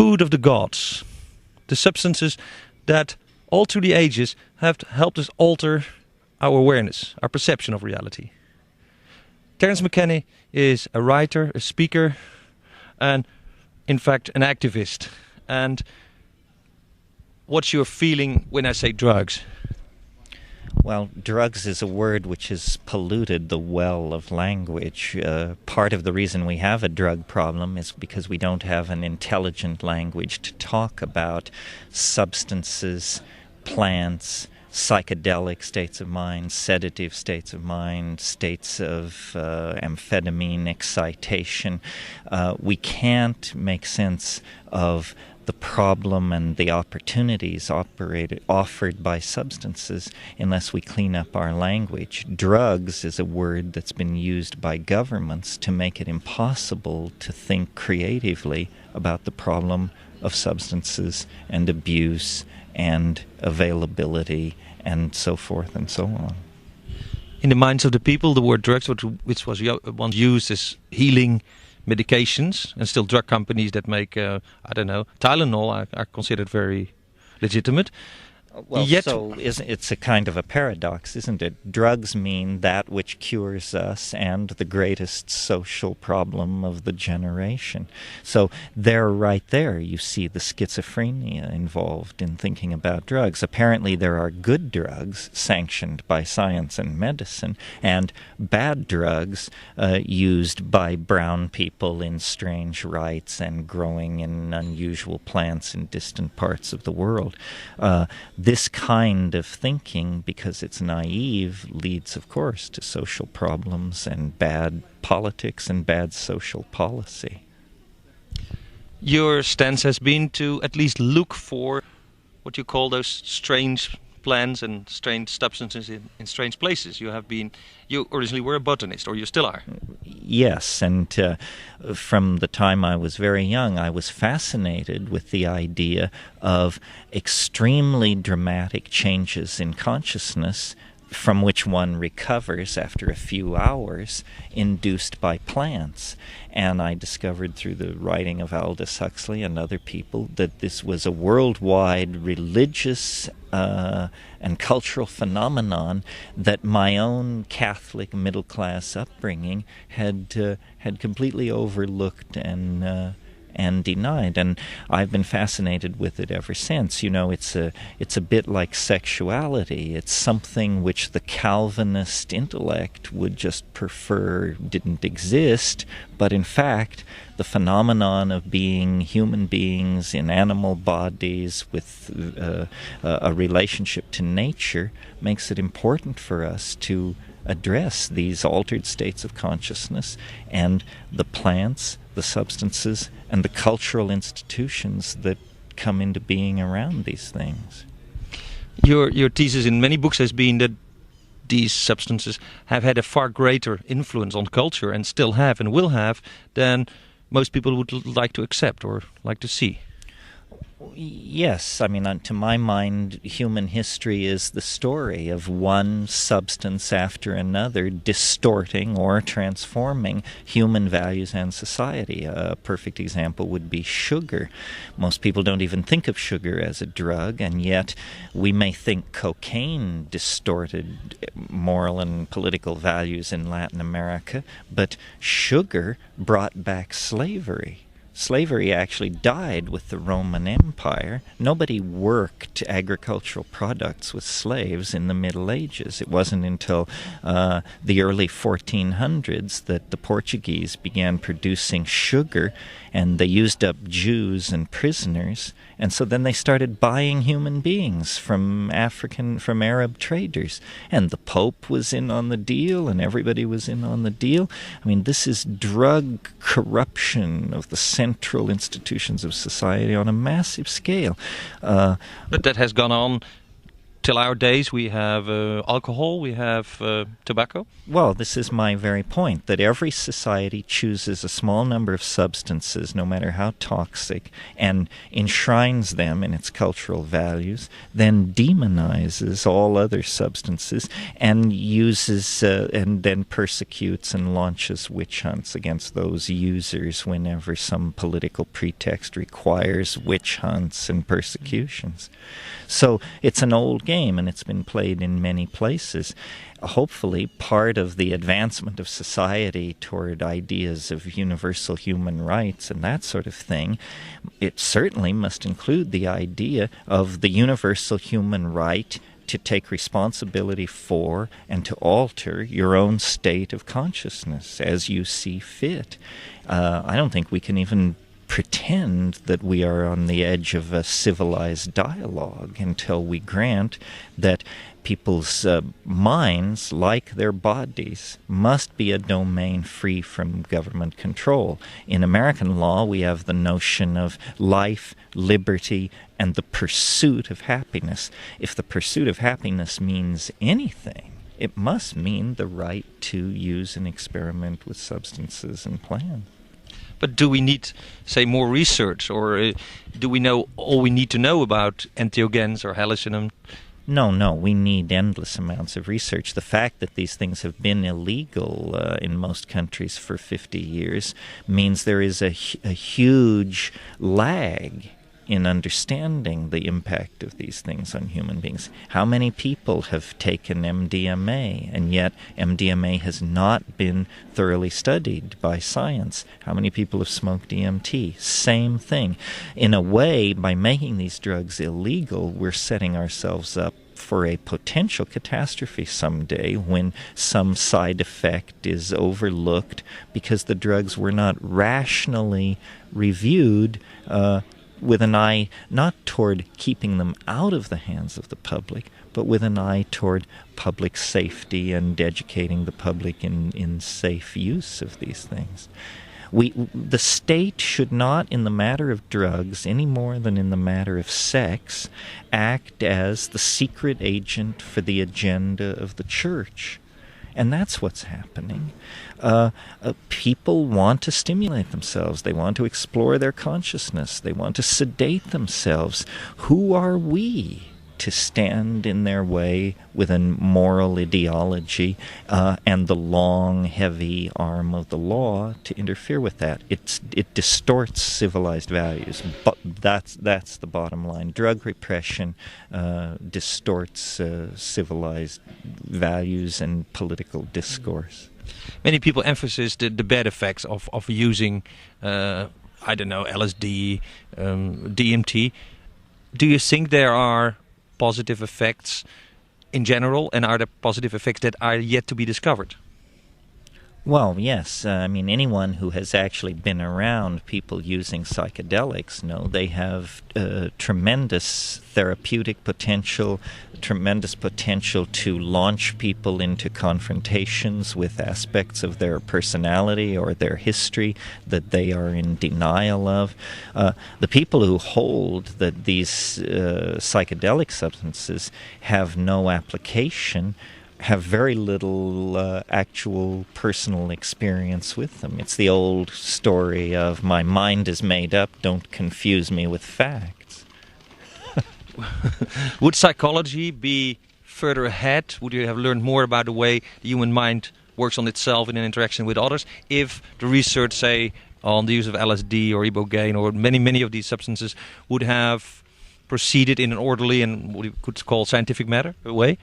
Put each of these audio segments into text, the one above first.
food of the gods, the substances that all through the ages have helped us alter our awareness, our perception of reality. Terence McKenna is a writer, a speaker, and in fact an activist. And what's your feeling when I say drugs? Well, drugs is a word which has polluted the well of language. Part of the reason we have a drug problem is because we don't have an intelligent language to talk about substances, plants, psychedelic states of mind, sedative states of mind, states of amphetamine excitation. We can't make sense of the problem and the opportunities offered by substances unless we clean up our language. Drugs is a word that's been used by governments to make it impossible to think creatively about the problem of substances and abuse and availability and so forth and so on. In the minds of the people, the word drugs, which was once used as healing medications, and still drug companies that make, Tylenol are considered very legitimate. Well, so it's a kind of a paradox, isn't it? Drugs mean that which cures us and the greatest social problem of the generation. So right there, you see the schizophrenia involved in thinking about drugs. Apparently there are good drugs sanctioned by science and medicine, and bad drugs used by brown people in strange rites and growing in unusual plants in distant parts of the world. This kind of thinking, because it's naive, leads, of course, to social problems and bad politics and bad social policy. Your stance has been to at least look for what you call those strange plants and strange substances in strange places. You originally were a botanist, or you still are. Yes, and from the time I was very young, I was fascinated with the idea of extremely dramatic changes in consciousness from which one recovers after a few hours, induced by plants. And I discovered through the writing of Aldous Huxley and other people that this was a worldwide religious and cultural phenomenon that my own Catholic middle-class upbringing had completely overlooked and denied, and I've been fascinated with it ever since. You know, it's a bit like sexuality. It's something which the Calvinist intellect would just prefer didn't exist, but in fact, the phenomenon of being human beings in animal bodies with a relationship to nature makes it important for us to address these altered states of consciousness, and the plants, the substances, and the cultural institutions that come into being around these things. Your thesis in many books has been that these substances have had a far greater influence on culture, and still have and will have, than most people would like to accept or like to see. Yes, I mean, to my mind, human history is the story of one substance after another distorting or transforming human values and society. A perfect example would be sugar. Most people don't even think of sugar as a drug, and yet we may think cocaine distorted moral and political values in Latin America, but sugar brought back slavery. Slavery actually died with the Roman Empire. Nobody worked agricultural products with slaves in the Middle Ages. It wasn't until the early 1400s that the Portuguese began producing sugar, and they used up Jews and prisoners, and so then they started buying human beings from Arab traders, and the Pope was in on the deal, and everybody was in on the deal. I mean, this is drug corruption of the central institutions of society on a massive scale. But that has gone on till our days, we have alcohol, we have tobacco. Well, this is my very point, that every society chooses a small number of substances, no matter how toxic, and enshrines them in its cultural values, then demonizes all other substances, and uses and then persecutes and launches witch hunts against those users whenever some political pretext requires witch hunts and persecutions. So it's an old game, and it's been played in many places. Hopefully, part of the advancement of society toward ideas of universal human rights and that sort of thing, it certainly must include the idea of the universal human right to take responsibility for and to alter your own state of consciousness as you see fit. I don't think we can even pretend that we are on the edge of a civilized dialogue until we grant that people's minds, like their bodies, must be a domain free from government control. In American law, we have the notion of life, liberty, and the pursuit of happiness. If the pursuit of happiness means anything, it must mean the right to use and experiment with substances and plants. But do we need, say, more research, or do we know all we need to know about entheogens or hallucinogens? No, we need endless amounts of research. The fact that these things have been illegal in most countries for 50 years means there is a huge lag in understanding the impact of these things on human beings. How many people have taken MDMA, and yet MDMA has not been thoroughly studied by science? How many people have smoked DMT? Same thing. In a way, by making these drugs illegal, we're setting ourselves up for a potential catastrophe someday when some side effect is overlooked because the drugs were not rationally reviewed with an eye not toward keeping them out of the hands of the public, but with an eye toward public safety and educating the public in safe use of these things. The state should not, in the matter of drugs, any more than in the matter of sex, act as the secret agent for the agenda of the church. And that's what's happening. People want to stimulate themselves. They want to explore their consciousness. They want to sedate themselves. Who are we to stand in their way with a moral ideology and the long, heavy arm of the law to interfere with that? It distorts civilized values. But that's the bottom line. Drug repression distorts civilized values and political discourse. Many people emphasize the bad effects of using, LSD, DMT. Do you think there are positive effects in general, and are there positive effects that are yet to be discovered? Well, yes. Anyone who has actually been around people using psychedelics know they have tremendous therapeutic potential, tremendous potential to launch people into confrontations with aspects of their personality or their history that they are in denial of. The people who hold that these psychedelic substances have no application have very little actual personal experience with them. It's the old story of my mind is made up, don't confuse me with facts. Would psychology be further ahead? Would you have learned more about the way the human mind works on itself in an interaction with others if the research, say, on the use of LSD or ibogaine or many of these substances would have proceeded in an orderly and what you could call scientific way?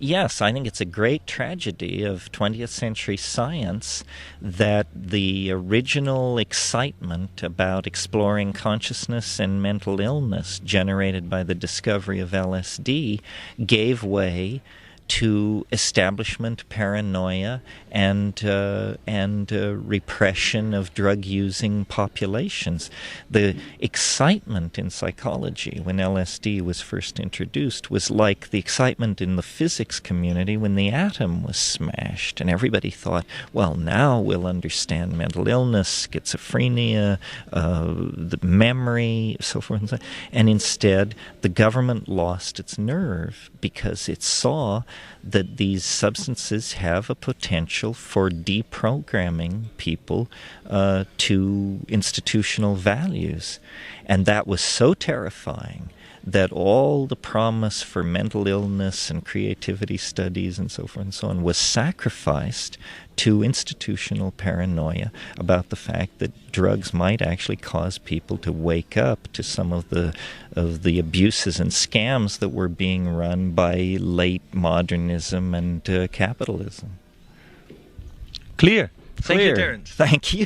Yes, I think it's a great tragedy of 20th century science that the original excitement about exploring consciousness and mental illness generated by the discovery of LSD gave way to establishment paranoia and repression of drug-using populations. The excitement in psychology when LSD was first introduced was like the excitement in the physics community when the atom was smashed, and everybody thought, well, now we'll understand mental illness, schizophrenia, the memory, so forth and so on. And instead, the government lost its nerve because it saw that these substances have a potential for deprogramming people to institutional values. And that was so terrifying that all the promise for mental illness and creativity studies and so forth and so on was sacrificed to institutional paranoia about the fact that drugs might actually cause people to wake up to some of the abuses and scams that were being run by late modernism and capitalism. Clear. Thank you, Terence. Thank you.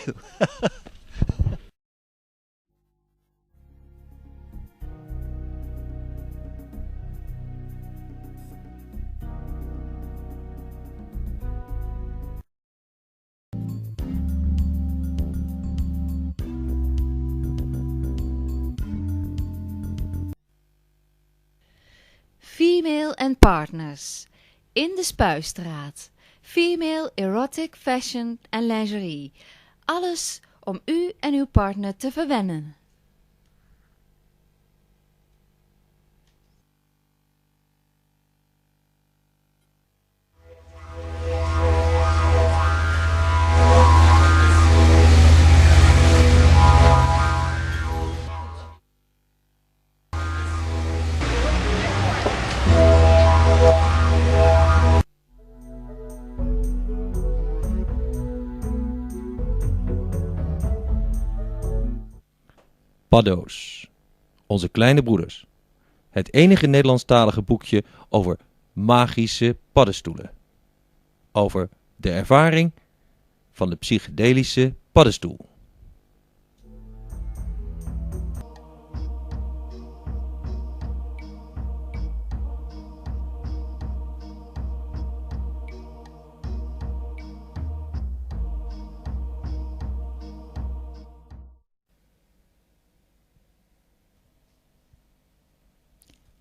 Female and Partners. In de Spuistraat. Female erotic fashion en lingerie. Alles om u en uw partner te verwennen. Paddo's, onze kleine broeders. Het enige Nederlandstalige boekje over magische paddenstoelen. Over de ervaring van de psychedelische paddenstoel.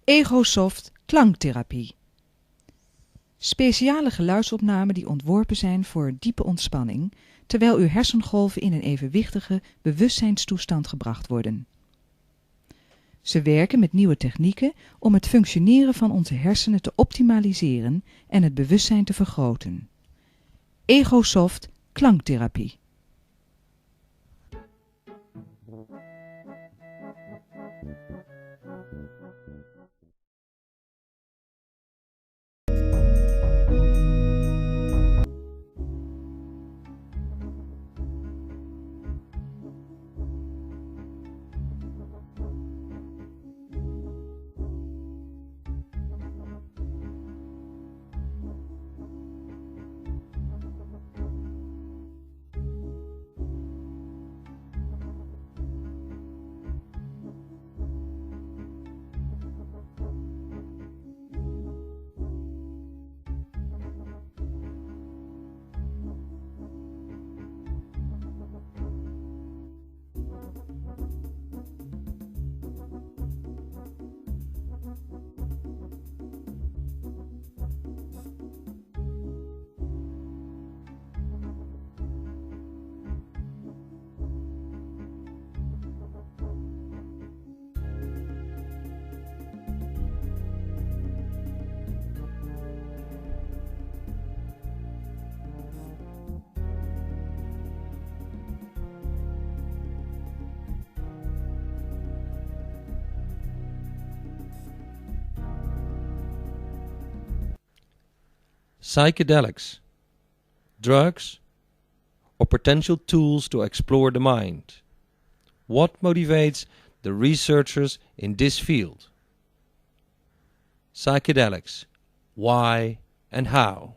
Egosoft klanktherapie. Speciale geluidsopnamen die ontworpen zijn voor diepe ontspanning, terwijl uw hersengolven in een evenwichtige bewustzijnstoestand gebracht worden. Ze werken met nieuwe technieken om het functioneren van onze hersenen te optimaliseren en het bewustzijn te vergroten. Egosoft klanktherapie. Psychedelics, drugs, or potential tools to explore the mind. What motivates the researchers in this field? Psychedelics, why and how?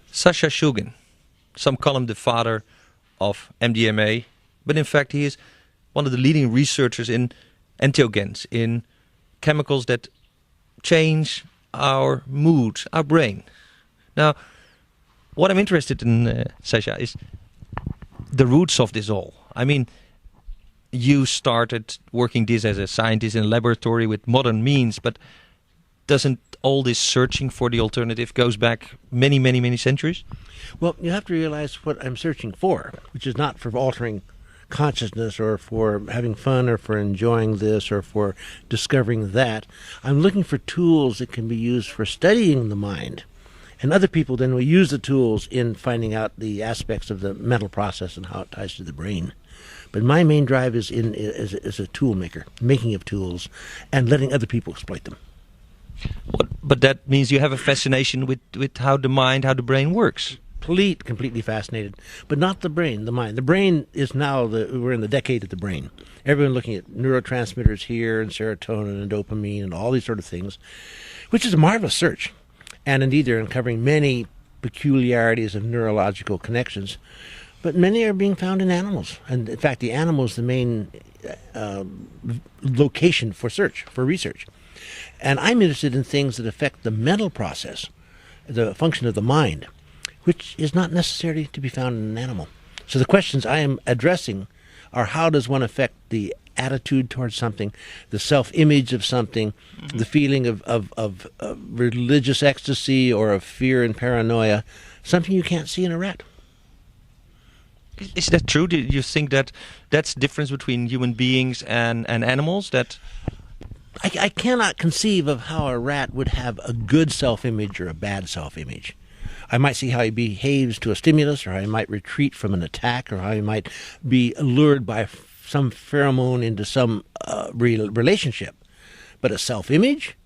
Sasha Shulgin, some call him the father of MDMA, but in fact he is one of the leading researchers in entheogens, in chemicals that change our mood, our brain. Now, what I'm interested in, Sasha, is the roots of this all. I mean, you started working this as a scientist in a laboratory with modern means, but doesn't all this searching for the alternative goes back many, many, many centuries? Well, you have to realize what I'm searching for, which is not for altering consciousness or for having fun or for enjoying this or for discovering that. I'm looking for tools that can be used for studying the mind. And other people then will use the tools in finding out the aspects of the mental process and how it ties to the brain. But my main drive is as a tool maker, making of tools, and letting other people exploit them. But that means you have a fascination with how the mind, how the brain works. Completely fascinated, but not the brain, the mind. The brain is now, we're in the decade of the brain. Everyone looking at neurotransmitters here and serotonin and dopamine and all these sort of things, which is a marvelous search. And indeed, they're uncovering many peculiarities of neurological connections, but many are being found in animals. And in fact, the animal is the main location for research. And I'm interested in things that affect the mental process, the function of the mind, which is not necessarily to be found in an animal. So the questions I am addressing are: how does one affect the attitude towards something, the self-image of something, the feeling of religious ecstasy or of fear and paranoia, something you can't see in a rat. Is that true? Do you think that that's the difference between human beings and animals? That I cannot conceive of how a rat would have a good self-image or a bad self-image. I might see how he behaves to a stimulus, or how he might retreat from an attack, or how he might be lured by some pheromone into some relationship. But a self-image,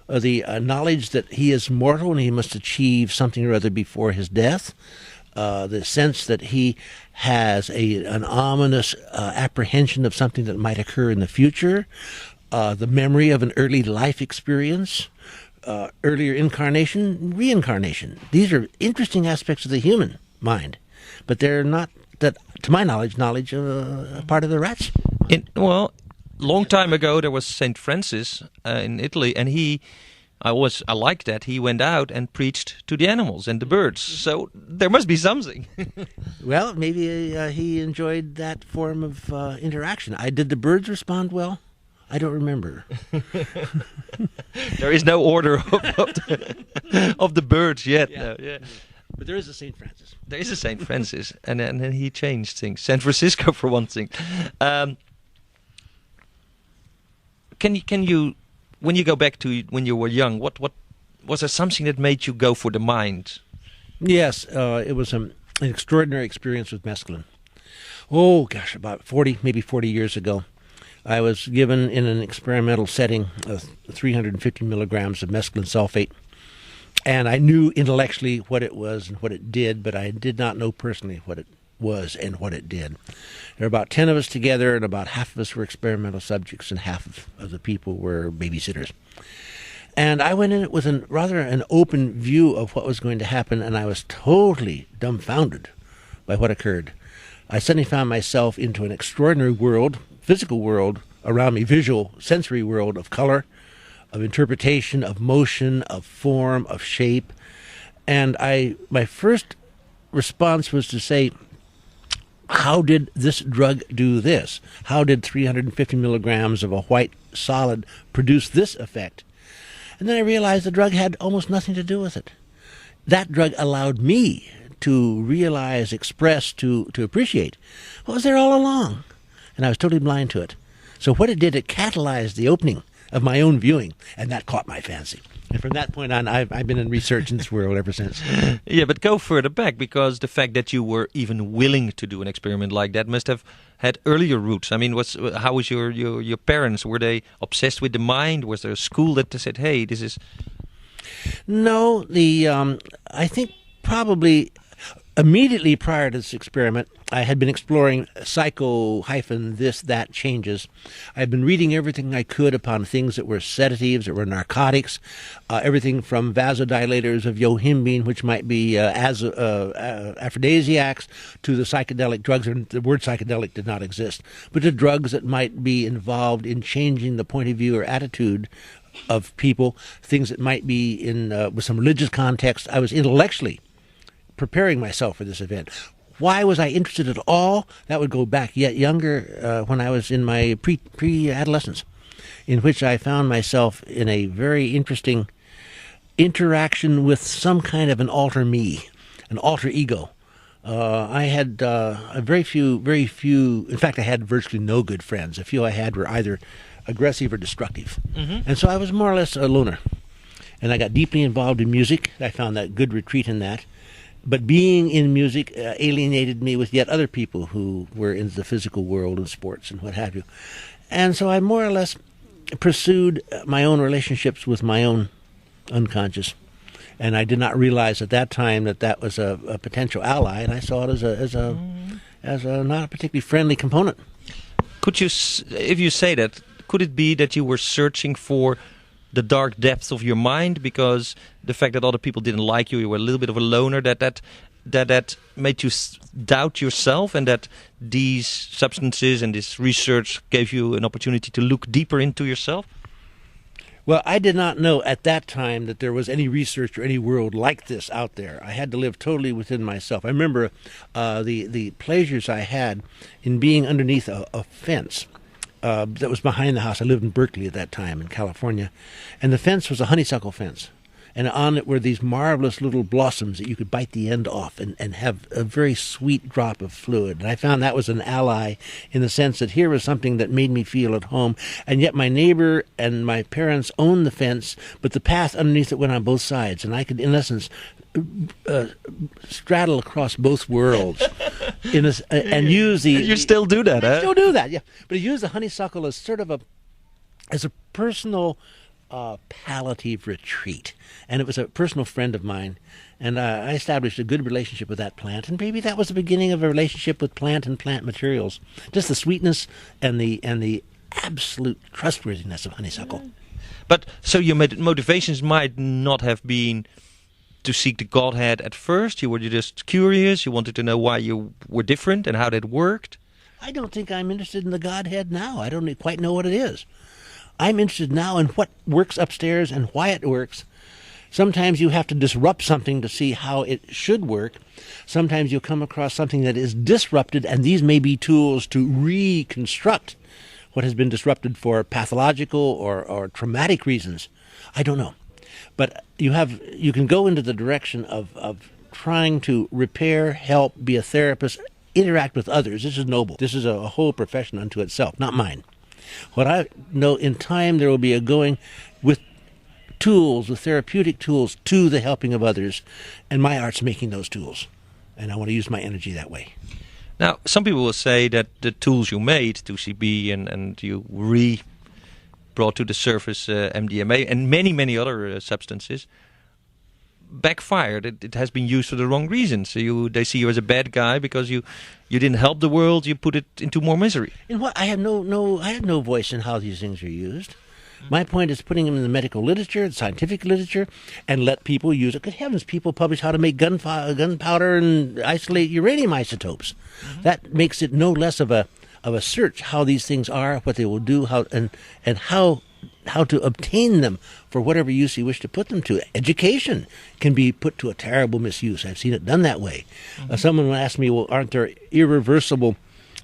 the knowledge that he is mortal and he must achieve something or other before his death, the sense that he has an ominous apprehension of something that might occur in the future, the memory of an early life experience, earlier incarnation, reincarnation. These are interesting aspects of the human mind, but they're not, that, to my knowledge, part of the rats. Long time ago there was Saint Francis in Italy, and I like that he went out and preached to the animals and the birds. So there must be something. Well, maybe he enjoyed that form of interaction. Did the birds respond well? I don't remember. There is no order of the birds yet. Yeah. No, yeah. But there is a St. Francis. There is a St. Francis, and then he changed things. San Francisco, for one thing. Can you, when you go back to when you were young, what was there something that made you go for the mind? Yes, it was an extraordinary experience with mescaline. Oh gosh, about 40 years ago. I was given in an experimental setting 350 milligrams of mescaline sulfate, and I knew intellectually what it was and what it did, but I did not know personally what it was and what it did. There were about 10 of us together, and about half of us were experimental subjects and half of the people were babysitters. And I went in it with rather an open view of what was going to happen, and I was totally dumbfounded by what occurred. I suddenly found myself into an extraordinary world, physical world around me, visual, sensory world of color, of interpretation, of motion, of form, of shape. And my first response was to say, how did this drug do this? How did 350 milligrams of a white solid produce this effect? And then I realized the drug had almost nothing to do with it. That drug allowed me to realize, express, to appreciate what was there all along. And I was totally blind to it. So what it did, it catalyzed the opening of my own viewing, and that caught my fancy. And from that point on, I've been in research in this world ever since. Yeah, but go further back, because the fact that you were even willing to do an experiment like that must have had earlier roots. I mean, how was your parents? Were they obsessed with the mind? Was there a school that said, hey, this is... No, I think probably Immediately prior to this experiment, I had been exploring psycho-this, that changes. I had been reading everything I could upon things that were sedatives, that were narcotics, everything from vasodilators of yohimbine, which might be aphrodisiacs, to the psychedelic drugs. And the word psychedelic did not exist, but to drugs that might be involved in changing the point of view or attitude of people, things that might be in with some religious context. I was intellectually preparing myself for this event. Why was I interested at all? That would go back yet younger, when I was in my pre-adolescence, in which I found myself in a very interesting interaction with some kind of an alter me, an alter ego. I had very few, in fact, I had virtually no good friends. The few I had were either aggressive or destructive. And so I was more or less a loner. And I got deeply involved in music. I found that good retreat in that. But being in music alienated me with yet other people who were in the physical world and sports and what have you. And so I more or less pursued my own relationships with my own unconscious. And I did not realize at that time that that was a potential ally, and I saw it as a not a particularly friendly component. Could you, if you say that, could it be that you were searching for the dark depths of your mind, because the fact that other people didn't like you, you were a little bit of a loner, that made you doubt yourself, and that these substances and this research gave you an opportunity to look deeper into yourself? Well, I did not know at that time that there was any research or any world like this out there. I had to live totally within myself. I remember the pleasures I had in being underneath a fence that was behind the house. I lived in Berkeley at that time in California, and the fence was a honeysuckle fence, and on it were these marvelous little blossoms that you could bite the end off and have a very sweet drop of fluid. And I found that was an ally in the sense that here was something that made me feel at home, and yet my neighbor and my parents owned the fence, but the path underneath it went on both sides, and I could, in essence, straddle across both worlds and use the... You still do that, I still do that, yeah. But I use the honeysuckle as sort of a personal palliative retreat. And it was a personal friend of mine, and I established a good relationship with that plant, and maybe that was the beginning of a relationship with plant and plant materials. Just the sweetness and the absolute trustworthiness of honeysuckle. But so your motivations might not have been to seek the Godhead at first. You were just curious. You wanted to know why you were different and how that worked. I don't think I'm interested in the Godhead now. I don't quite know what it is. I'm interested now in what works upstairs and why it works. Sometimes you have to disrupt something to see how it should work. Sometimes you'll come across something that is disrupted, and these may be tools to reconstruct what has been disrupted for pathological or traumatic reasons. I don't know. But you can go into the direction of trying to repair, help, be a therapist, interact with others. This is noble. This is a whole profession unto itself, not mine. What I know, in time there will be a going with tools, with therapeutic tools, to the helping of others, and my art's making those tools, and I want to use my energy that way. Now, some people will say that the tools you made, 2CB, and you brought to the surface MDMA and many other substances, backfired. It has been used for the wrong reasons. So they see you as a bad guy because you didn't help the world. You put it into more misery. In what I have no voice in how these things are used. My point is putting them in the medical literature, the scientific literature, and let people use it. Good heavens, people publish how to make gunpowder and isolate uranium isotopes. That makes it no less of a search how these things are, what they will do, and how to obtain them for whatever use you wish to put them to. Education can be put to a terrible misuse. I've seen it done that way. Someone asked me, well, aren't there irreversible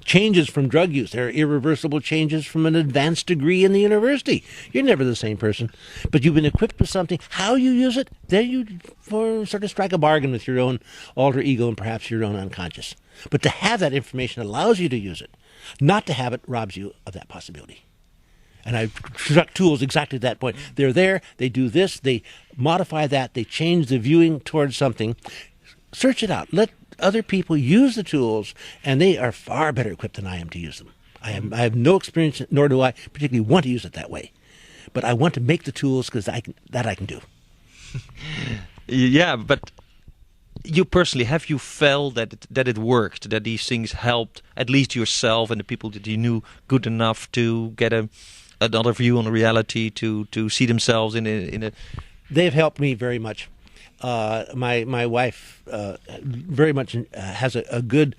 changes from drug use? There are irreversible changes from an advanced degree in the university. You're never the same person. But you've been equipped with something. How you use it, then you sort of strike a bargain with your own alter ego and perhaps your own unconscious. But to have that information allows you to use it. Not to have it robs you of that possibility. And I've struck tools exactly at that point. They're there, they do this, they modify that, they change the viewing towards something. Search it out. Let other people use the tools, and they are far better equipped than I am to use them. I have no experience, nor do I particularly want to use it that way. But I want to make the tools because I can do. Yeah, but you personally, have you felt that it worked, that these things helped at least yourself and the people that you knew good enough to get another view on reality, to see themselves in a They've helped me very much. My wife very much has a good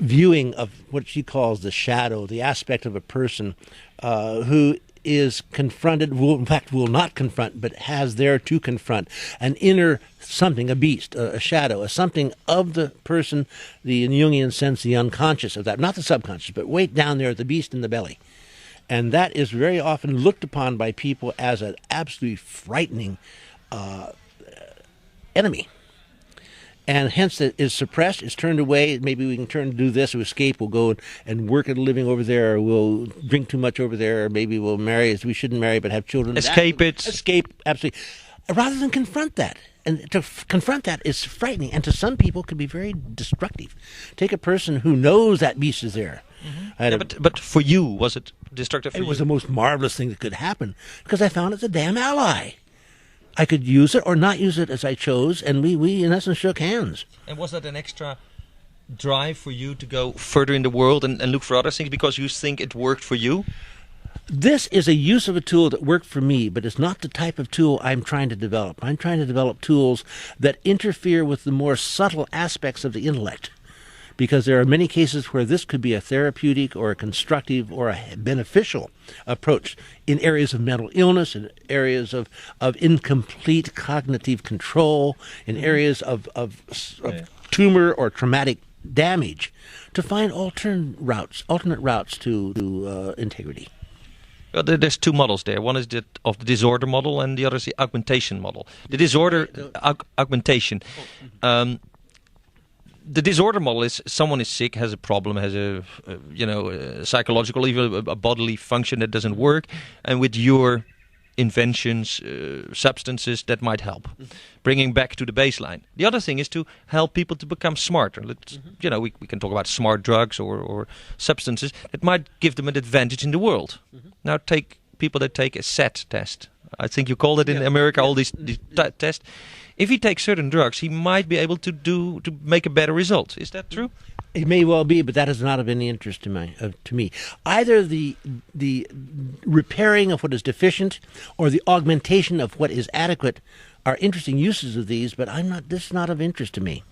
viewing of what she calls the shadow, the aspect of a person who is confronted, will not confront, but has there to confront an inner something, a beast, a shadow, a something of the person, the in Jungian sense, the unconscious of that, not the subconscious, but way down there, the beast in the belly. And that is very often looked upon by people as an absolutely frightening enemy. And hence it is suppressed, it's turned away. Maybe we can turn to do this, or escape, we'll go and work at a living over there, or we'll drink too much over there, or maybe we'll marry as we shouldn't marry but have children. Escape it. Escape, absolutely. Rather than confront that. And to confront that is frightening, and to some people can be very destructive. Take a person who knows that beast is there. Mm-hmm. But for you, was it destructive for you? It was the most marvelous thing that could happen, because I found it's a damn ally. I could use it or not use it as I chose, and we in essence shook hands. And was that an extra drive for you to go further in the world and look for other things because you think it worked for you? This is a use of a tool that worked for me, but it's not the type of tool I'm trying to develop. I'm trying to develop tools that interfere with the more subtle aspects of the intellect, because there are many cases where this could be a therapeutic or a constructive or a beneficial approach in areas of mental illness, in areas of incomplete cognitive control, in areas of tumor or traumatic damage, to find alternate routes to integrity. Well, there's two models there. One is that of the disorder model, and the other is the augmentation model. The disorder augmentation. The disorder model is someone is sick, has a problem, has a psychological, even a bodily function that doesn't work, and with your inventions, substances, that might help, bringing back to the baseline. The other thing is to help people to become smarter. We can talk about smart drugs or substances that might give them an advantage in the world. Now take people that take a SAT test. I think you call it in America, all these tests. If he takes certain drugs, he might be able to make a better result. Is that true? It may well be, but that is not of any interest to me. Either the repairing of what is deficient or the augmentation of what is adequate are interesting uses of these, but this is not of interest to me.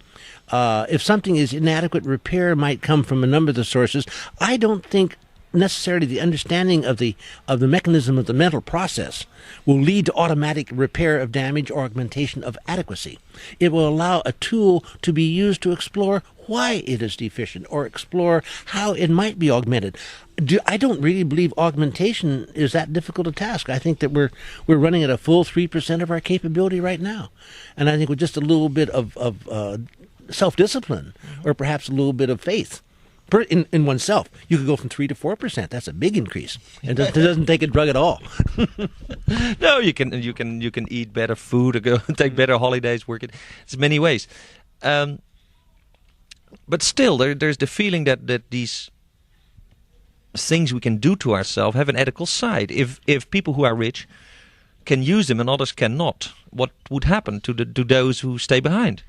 If something is inadequate, repair might come from a number of the sources. I don't think necessarily the understanding of the mechanism of the mental process will lead to automatic repair of damage or augmentation of adequacy. It will allow a tool to be used to explore why it is deficient or explore how it might be augmented. I don't really believe augmentation is that difficult a task. I think that we're running at a full 3% of our capability right now. And I think with just a little bit of self-discipline or perhaps a little bit of faith in oneself, you could go from 3 to 4%. That's a big increase, and it doesn't take a drug at all. No, you can eat better food or go take better holidays. Work it. There's many ways, but still, there's the feeling that these things we can do to ourselves have an ethical side. If people who are rich can use them and others cannot, what would happen to those who stay behind?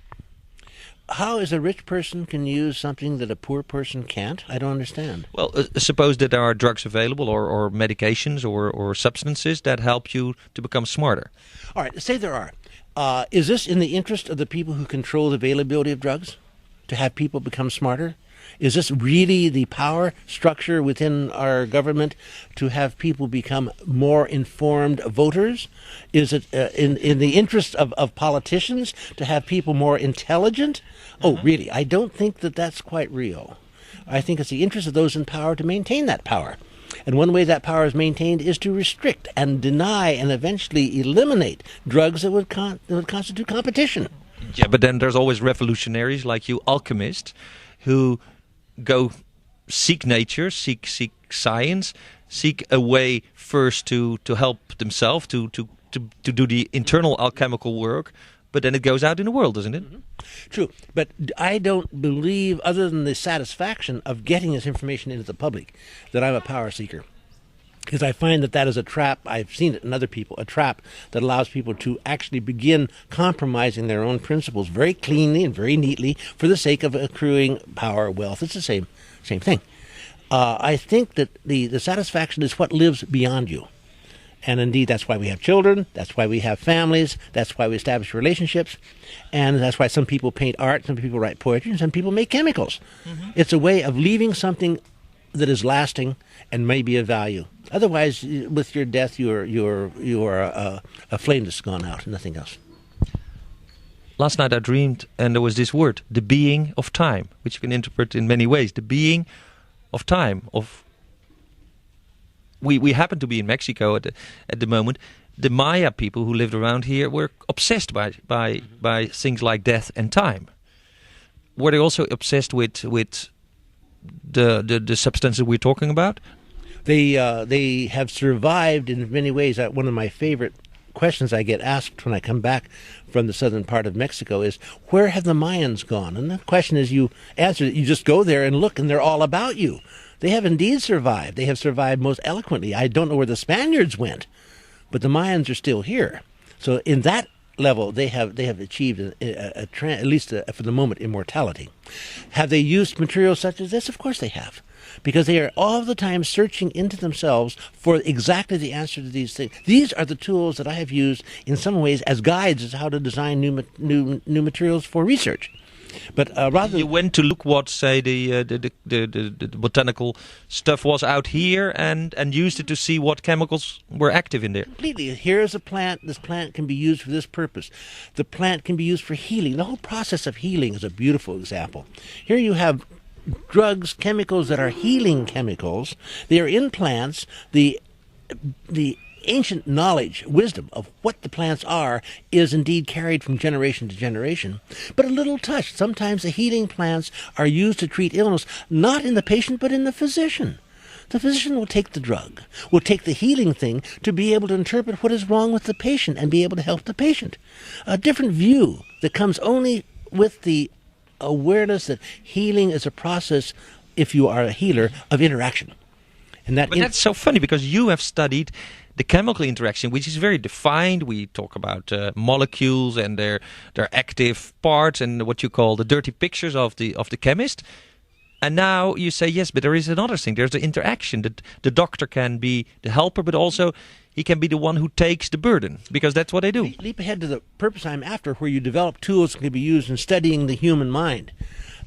How is a rich person can use something that a poor person can't? I don't understand. Well, suppose that there are drugs available or medications or substances that help you to become smarter. All right, say there are. Is this in the interest of the people who control the availability of drugs, to have people become smarter? Is this really the power structure within our government to have people become more informed voters? Is it in the interest of politicians to have people more intelligent? Oh, really? I don't think that that's quite real. I think it's the interest of those in power to maintain that power. And one way that power is maintained is to restrict and deny and eventually eliminate drugs that would constitute competition. Yeah, but then there's always revolutionaries like you, alchemists, who go seek nature, seek science, seek a way first to help themselves, to do the internal alchemical work, but then it goes out in the world, doesn't it? True, but I don't believe, other than the satisfaction of getting this information into the public, that I'm a power seeker. Because I find that is a trap. I've seen it in other people, a trap that allows people to actually begin compromising their own principles very cleanly and very neatly for the sake of accruing power, wealth. It's the same thing. I think that the satisfaction is what lives beyond you. And indeed, that's why we have children, that's why we have families, that's why we establish relationships, and that's why some people paint art, some people write poetry, and some people make chemicals. Mm-hmm. It's a way of leaving something that is lasting and may be of value. Otherwise, with your death, you are a flame that's gone out, nothing else. Last night I dreamed, and there was this word, the being of time, which you can interpret in many ways. The being of time. We happen to be in Mexico at the moment. The Maya people who lived around here were obsessed by things like death and time. Were they also obsessed with the substances we're talking about? They have survived in many ways. One of my favorite questions I get asked when I come back from the southern part of Mexico is, where have the Mayans gone? And the question is, you answer it, you just go there and look, and they're all about you. They have indeed survived. They have survived most eloquently. I don't know where the Spaniards went, but the Mayans are still here. So in that level, they have achieved at least for the moment, immortality. Have they used materials such as this? Of course they have, because they are all the time searching into themselves for exactly the answer to these things. These are the tools that I have used in some ways as guides as how to design new materials for research. But rather, you went to look what, say, the botanical stuff was out here, and used it to see what chemicals were active in there. Completely. Here is a plant. This plant can be used for this purpose. The plant can be used for healing. The whole process of healing is a beautiful example. Here you have drugs, chemicals that are healing chemicals. They are in plants. The ancient knowledge, wisdom of what the plants are is indeed carried from generation to generation, but a little touch. Sometimes the healing plants are used to treat illness, not in the patient, but in the physician. The physician will take the drug, will take the healing thing to be able to interpret what is wrong with the patient and be able to help the patient. A different view that comes only with the awareness that healing is a process, if you are a healer, of interaction. And that's so funny, because you have studied the chemical interaction, which is very defined. We talk about molecules and their active parts and what you call the dirty pictures of the chemist. And now you say, yes, but there is another thing. There's the interaction. That the doctor can be the helper, but also he can be the one who takes the burden, because that's what they do. Leap ahead to the purpose I'm after, where you develop tools that can be used in studying the human mind.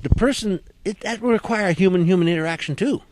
The person, that will require human interaction too.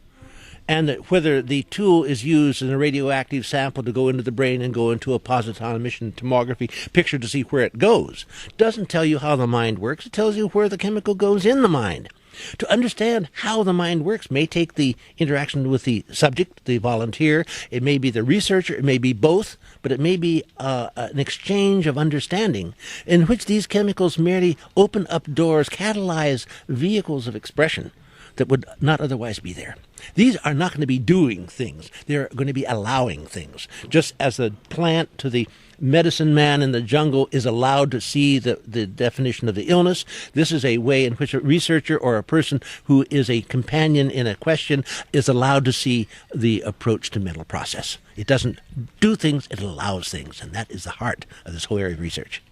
And that whether the tool is used in a radioactive sample to go into the brain and go into a positron emission tomography picture to see where it goes, doesn't tell you how the mind works. It tells you where the chemical goes in the mind. To understand how the mind works may take the interaction with the subject, the volunteer. It may be the researcher. It may be both, but it may be an exchange of understanding in which these chemicals merely open up doors, catalyze vehicles of expression that would not otherwise be there. These are not going to be doing things. They're going to be allowing things. Just as the plant to the medicine man in the jungle is allowed to see the definition of the illness, this is a way in which a researcher or a person who is a companion in a question is allowed to see the approach to mental process. It doesn't do things, it allows things. And that is the heart of this whole area of research.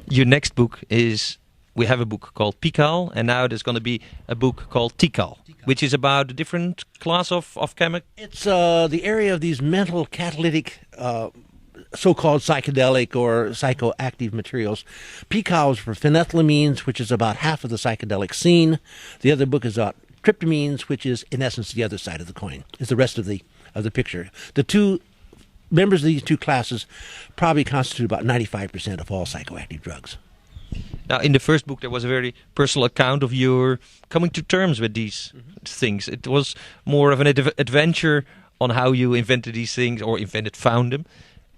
Your next book is... We have a book called Pikal, and now there's going to be a book called Tikal, which is about a different class of chemical. It's the area of these mental catalytic, so-called psychedelic or psychoactive materials. Pikal is for phenethylamines, which is about half of the psychedelic scene. The other book is about tryptamines, which is in essence the other side of the coin. Is the rest of the picture. The two members of these two classes probably constitute about 95% of all psychoactive drugs. Now, in the first book, there was a very personal account of your coming to terms with these things. It was more of an adventure on how you invented these things, or found them.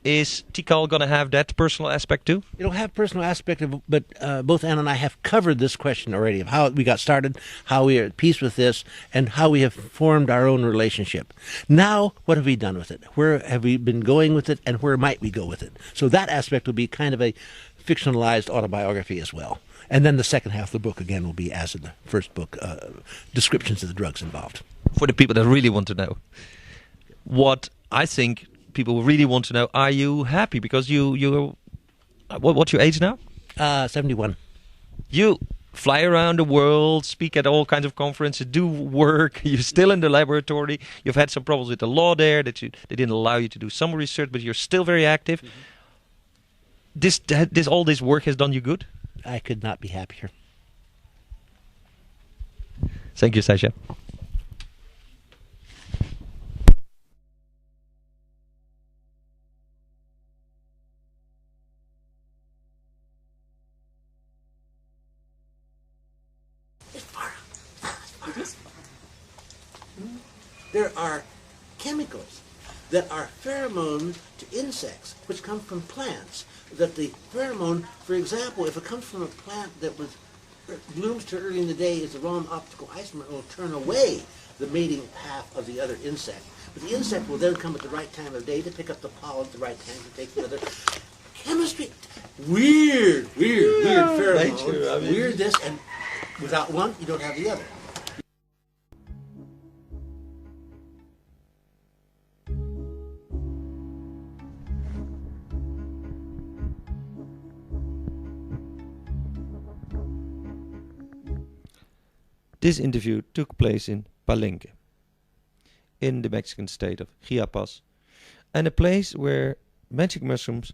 Is Tikal going to have that personal aspect too? It'll have personal aspect, but both Ann and I have covered this question already of how we got started, how we are at peace with this, and how we have formed our own relationship. Now, what have we done with it? Where have we been going with it, and where might we go with it? So that aspect will be kind of a fictionalized autobiography as well. And then the second half of the book, again, will be, as in the first book, descriptions of the drugs involved. For the people that really want to know. what I think people really want to know: are you happy? Because you what's your age now? 71. You fly around the world, speak at all kinds of conferences, do work. You're still in the laboratory. You've had some problems with the law there they didn't allow you to do some research, but you're still very active. All this work has done you good. I could not be happier. Thank you, Sasha. There are chemicals that are pheromones to insects, which come from plants. That the pheromone, for example, if it comes from a plant that blooms too early in the day, is the wrong optical isomer, it will turn away the mating path of the other insect. But the insect will then come at the right time of day to pick up the pollen at the right time to take the other. Chemistry, weird pheromones, nature, I mean. weird this, and without one, you don't have the other. This interview took place in Palenque, in the Mexican state of Chiapas, and a place where magic mushrooms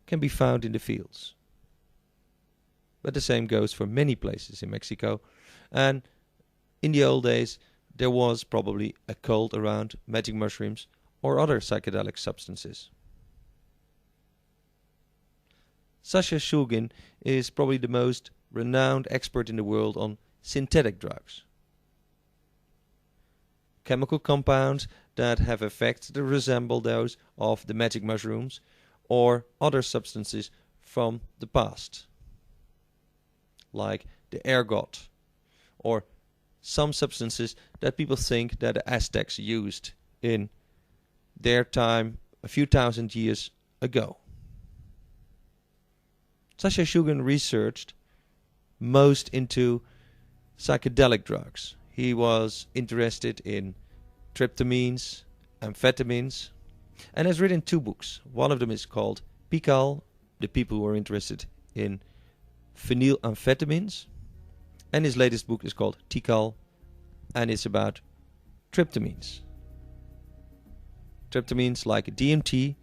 can be found in the fields. But the same goes for many places in Mexico, and in the old days there was probably a cult around magic mushrooms or other psychedelic substances. Sasha Shulgin is probably the most renowned expert in the world on synthetic drugs. Chemical compounds that have effects that resemble those of the magic mushrooms or other substances from the past, like the ergot, or some substances that people think that the Aztecs used in their time a few thousand years ago. Sasha Shulgin researched most into psychedelic drugs. He was interested in tryptamines, amphetamines, and has written 2 books. One of them is called Pikal, the people who are interested in phenylamphetamines, and his latest book is called Tikal, and it's about tryptamines. Tryptamines like DMT,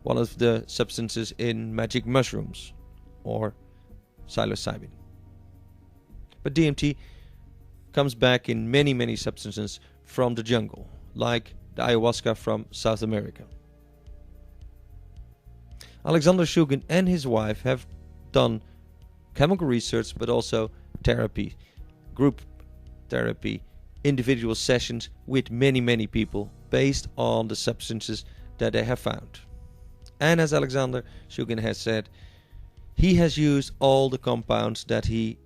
one of the substances in magic mushrooms, or psilocybin. But DMT comes back in many substances from the jungle, like the ayahuasca from South America. Alexander Shulgin and his wife have done chemical research, but also therapy, group therapy, individual sessions with many people based on the substances that they have found. And as Alexander Shulgin has said, he has used all the compounds that he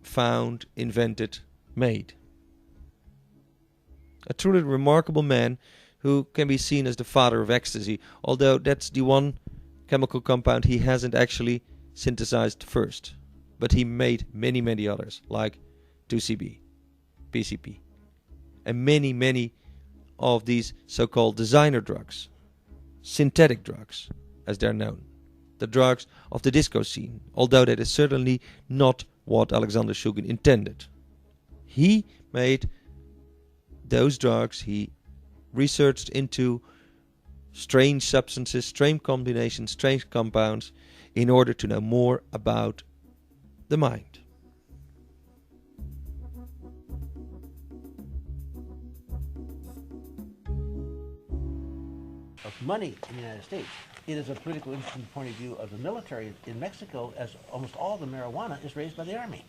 found, invented, made. A truly remarkable man who can be seen as the father of ecstasy, although that's the one chemical compound he hasn't actually synthesized first. But he made many others, like 2CB, PCP, and many of these so-called designer drugs, synthetic drugs, as they're known. The drugs of the disco scene, although that is certainly not what Alexander Shulgin intended. He made those drugs, he researched into strange substances, strange combinations, strange compounds, in order to know more about the mind. Of money in the United States. It is a political interest from the point of view of the military in Mexico, as almost all the marijuana is raised by the army.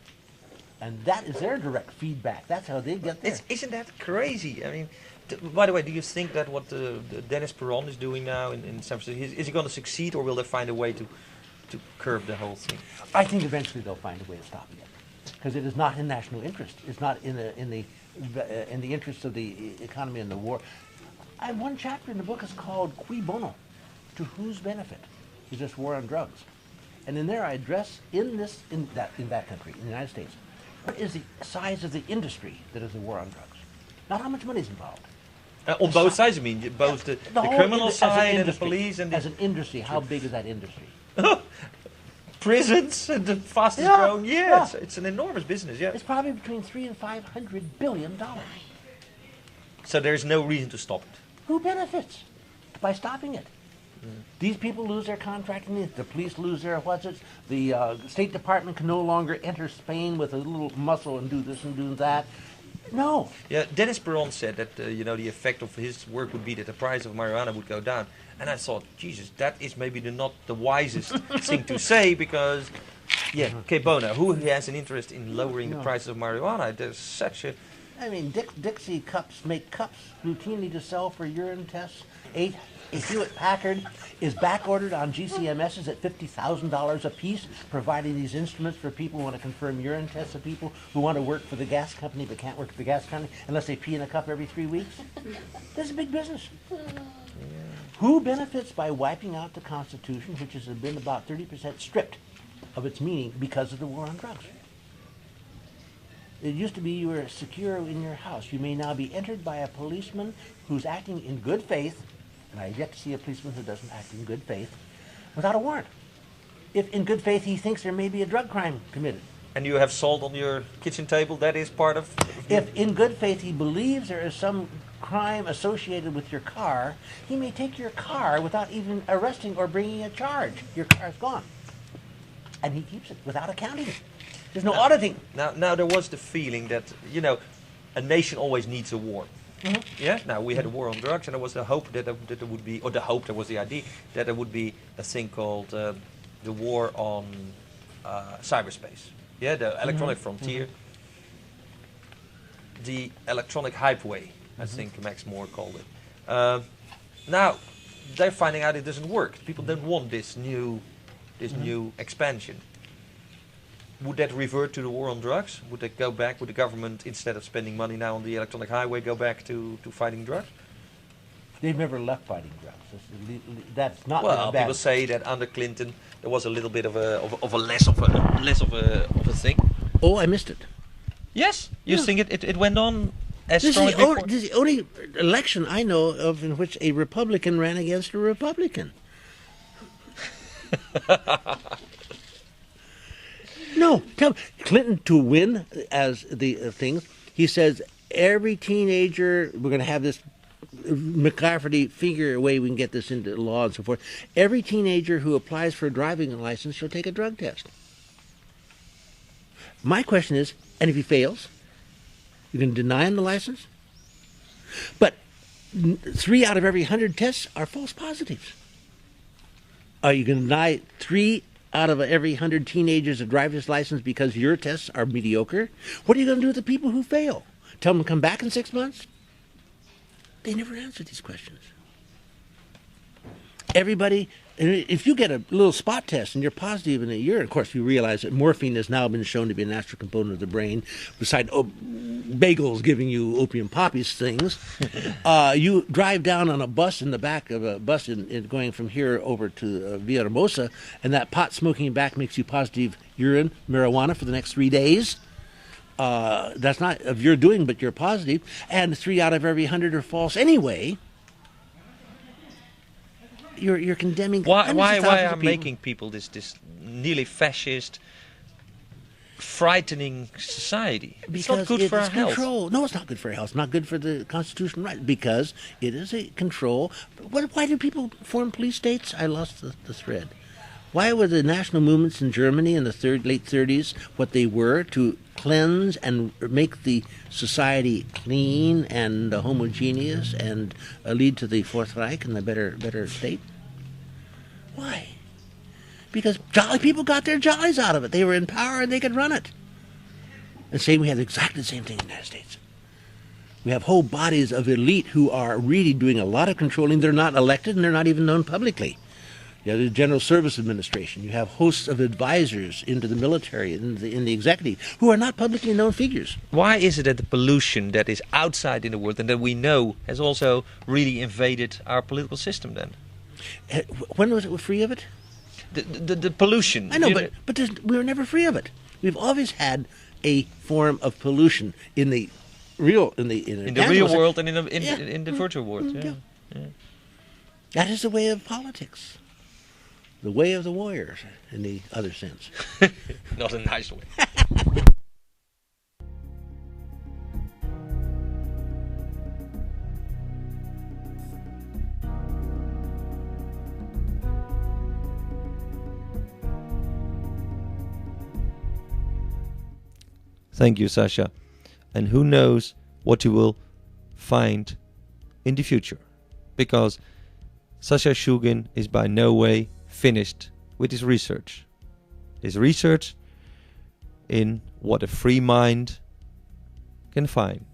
And that is their direct feedback. That's how they get there. Isn't that crazy? I mean, by the way, do you think that what the Dennis Perron is doing now in San Francisco, is he going to succeed, or will they find a way to curb the whole thing? I think eventually they'll find a way of stopping it, because it is not in national interest. It's not in the interest of the economy and the war. I have one chapter in the book is called Cui Bono, to whose benefit is this war on drugs? And in there I address in that country, in the United States, what is the size of the industry that is the war on drugs? Not how much money is involved, On both sides, I mean, both the whole criminal as an side and the industry. police and As an industry, how big is that industry? prisons and the fastest Yeah, growing. Yeah, yeah. It's an enormous business. Yeah. It's probably between $300 and $500 billion. So there's no reason to stop it. Who benefits by stopping it? These people lose their contracting. The police lose their The State Department can no longer enter Spain with a little muscle and do this and do that. No. Yeah, Dennis Peron said that the effect of his work would be that the price of marijuana would go down, and I thought, Jesus, that is maybe not the wisest thing to say, because, que bono, who has an interest in lowering the prices of marijuana? There's such a... I mean, Dixie cups make cups routinely to sell for urine tests. A Hewlett Packard is back ordered on GCMSs at $50,000 a piece, providing these instruments for people who want to confirm urine tests of people who want to work for the gas company but can't work for the gas company unless they pee in a cup every 3 weeks. This is a big business. Who benefits by wiping out the Constitution, which has been about 30% stripped of its meaning because of the war on drugs? It used to be you were secure in your house. You may now be entered by a policeman who's acting in good faith, and I've yet to see a policeman who doesn't act in good faith, without a warrant. If in good faith he thinks there may be a drug crime committed. And you have salt on your kitchen table, that is part of... If in good faith he believes there is some crime associated with your car, he may take your car without even arresting or bringing a charge. Your car's gone. And he keeps it without accounting it. There's no auditing. Now there was the feeling that, a nation always needs a war. Mm-hmm. Yeah. Now we had a war on drugs, and there was the hope that there would be, or the hope, there was the idea that there would be a thing called the war on cyberspace. Yeah, the electronic frontier, the electronic hypeway, I think Max Moore called it. Now they're finding out it doesn't work. People don't want this new expansion. Would that revert to the war on drugs? Would that go back? Would the government, instead of spending money now on the electronic highway, go back to fighting drugs? They've never left fighting drugs. That's not Well, bad. people say that under Clinton there was a little bit of a less of a thing. Oh, I missed it. Yes, you think it went on as This strong is, as before? this is the only election I know of in which a Republican ran against a Republican. No, tell me, Clinton to win as the things. He says every teenager, we're going to have this McCafferty figure a way we can get this into law and so forth. Every teenager who applies for a driving license shall take a drug test. My question is, and if he fails, you're going to deny him the license? But 3 out of every 100 tests are false positives. Are you going to deny 3 out of every 100 teenagers a driver's license because your tests are mediocre? What are you going to do with the people who fail? Tell them to come back in 6 months? They never answer these questions. Everybody, if you get a little spot test and you're positive in a year, of course you realize that morphine has now been shown to be a natural component of the brain, beside bagels giving you opium poppies things. You drive down on a bus in the back of a bus going from here over to Villahermosa, and that pot smoking back makes you positive urine, marijuana for the next 3 days. That's not of your doing, but you're positive. And 3 out of every 100 are false anyway. You're condemning. Why thousands are of people. making people this nearly fascist, frightening society? It's not good for our health. Control. No, it's not good for our health. It's not good for the Constitution, right? Because it is a control. Why do people form police states? I lost the thread. Why were the national movements in Germany in the late 30s what they were? To cleanse and make the society clean and homogeneous and lead to the Fourth Reich and the better state? Why? Because jolly people got their jollies out of it. They were in power and they could run it. And we have exactly the same thing in the United States. We have whole bodies of elite who are really doing a lot of controlling. They're not elected and they're not even known publicly. You have the General Service Administration. You have hosts of advisors into the military and in the executive who are not publicly known figures. Why is it that the pollution that is outside in the world and that we know has also really invaded our political system then? When was it free of it? The pollution. I know, but we were never free of it. We've always had a form of pollution in the real in the real animals. world and in the Yeah. virtual world. Yeah. Yeah. Yeah. That is the way of politics, the way of the warriors, in the other sense. Not a nice way. Thank you, Sasha. And who knows what you will find in the future. Because Sasha Shulgin is by no way finished with his research. His research in what a free mind can find.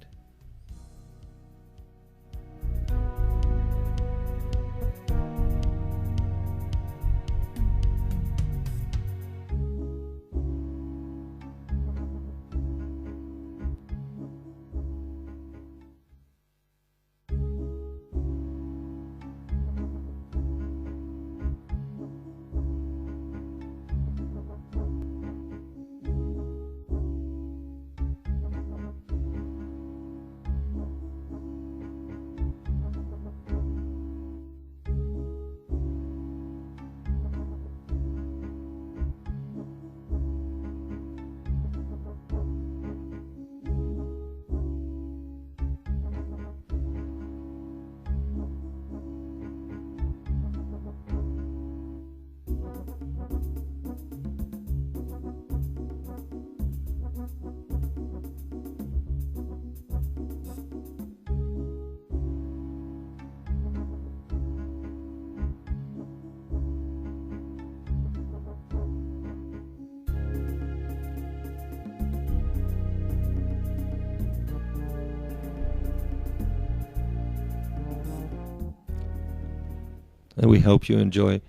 And we hope you enjoy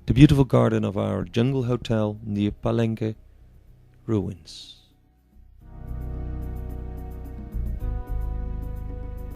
the beautiful garden of our jungle hotel near Palenque ruins.